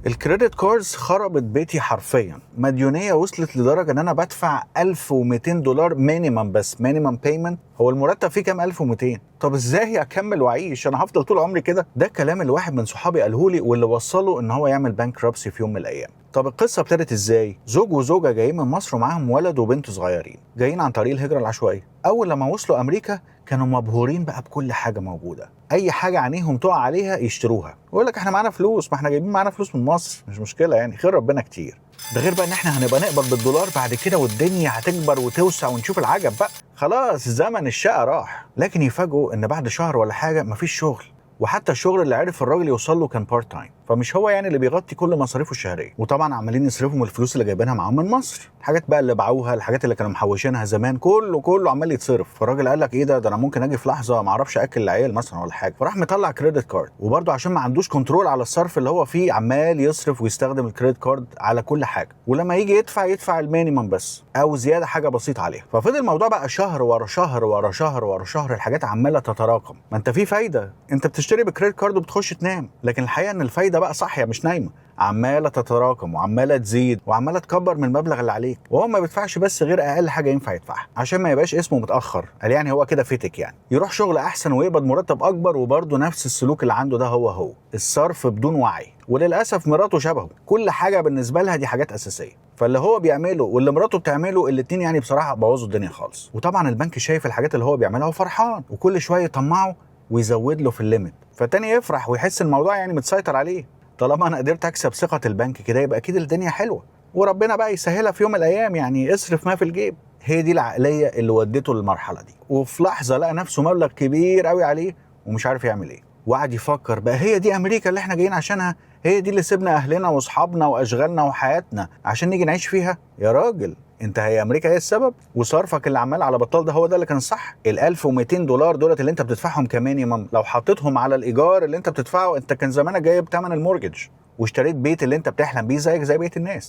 الكريدت كاردز خربت بيتي حرفيا. مديونيه وصلت لدرجه ان انا بدفع $1200 مينيمم، بس مينيمم بيمنت. هو المرتب فيه كام؟ 1200. طب ازاي اكمل واعيش؟ انا هفضل طول عمري كده؟ ده الكلام اللي واحد من صحابي قاله لي، واللي وصله ان هو يعمل بانكربسي في يوم من الايام. طب القصه ابتدت ازاي؟ زوج وزوجه جايين من مصر ومعاهم ولد وبنت صغيرين، جايين عن طريق الهجره العشوائيه. اول لما وصلوا امريكا كانوا مبهورين بقى بكل حاجه موجوده، اي حاجه عينيهم تقع عليها يشتروها. يقول لك احنا معانا فلوس، ما احنا جايبين معانا فلوس من مصر، مش مشكله يعني، خير ربنا كتير. ده غير بقى ان احنا هنبقى نقبض بالدولار بعد كده، والدنيا هتكبر وتوسع ونشوف العجب بقى. خلاص زمن الشقه راح. لكن يفاجئوا ان بعد شهر ولا حاجه مفيش شغل، وحتى الشغل اللي عرف الراجل يوصل له كان بارت تايم، فمش هو يعني اللي بيغطي كل مصاريفه الشهريه. وطبعا عمالين يصرفوا من الفلوس اللي جايبينها معاهم من مصر، الحاجات بقى اللي باعوها، الحاجات اللي كانوا محوشينها زمان، كله عمال يتصرف. فالراجل قال لك ايه ده انا ممكن اجي في لحظه ما اعرفش اكل العيال مثلا ولا حاجه، فراح مطلع كريدت كارد. وبرده عشان ما عندوش كنترول على الصرف اللي هو فيه، عمال يصرف ويستخدم الكريدت كارد على كل حاجه، ولما يجي يدفع المينيمم بس او زياده حاجه بسيطه عليها. ففضل الموضوع بقى شهر ورا شهر ورا شهر ورا شهر، الحاجات عماله تتراكم. ما انت في فايده، انت بتشتري بكريدت كارد وبتخش تنام، لكن الحقيقه ان الفايده بقى صاحيه مش نايمه، عماله تتراكم وعماله تزيد وعماله تكبر من المبلغ اللي عليك. وهو ما بيدفعش بس غير اقل حاجه ينفع يدفعها عشان ما يبقاش اسمه متاخر، قال يعني هو كده فتك يعني، يروح شغل احسن ويقبض مرتب اكبر، وبرضه نفس السلوك اللي عنده ده هو الصرف بدون وعي. وللاسف مراته شبهه، كل حاجه بالنسبه لها دي حاجات اساسيه، فاللي هو بيعمله واللي مراته بتعمله الاتنين يعني بصراحه بوظوا الدنيا خالص. وطبعا البنك شايف الحاجات اللي هو بيعملها وفرحان، وكل شويه يطمعه ويزود له في الليميت، فالتاني يفرح ويحس الموضوع يعني متسيطر عليه. طالما انا قدرت اكسب ثقه البنك كده، يبقى اكيد الدنيا حلوه، وربنا بقى يسهلها في يوم من الايام، يعني اصرف ما في الجيب. هي دي العقليه اللي ودته للمرحله دي، وفي لحظه لقى نفسه مبلغ كبير قوي عليه ومش عارف يعمل ايه. وقعد يفكر بقى، هي دي امريكا اللي احنا جايين عشانها؟ هي دي اللي سيبنا اهلنا واصحابنا واشغالنا وحياتنا عشان نيجي نعيش فيها؟ يا راجل انت، هي امريكا هي السبب؟ وصرفك اللي عمال على بطال ده هو ده اللي كان صح؟ ال $1200 دولت اللي انت بتدفعهم كمينيمم، لو حطيتهم على الايجار اللي انت بتدفعه، انت كان زمانك جايب ثمن المورجج واشتريت بيت اللي انت بتحلم بيه زيك زي بقيه الناس.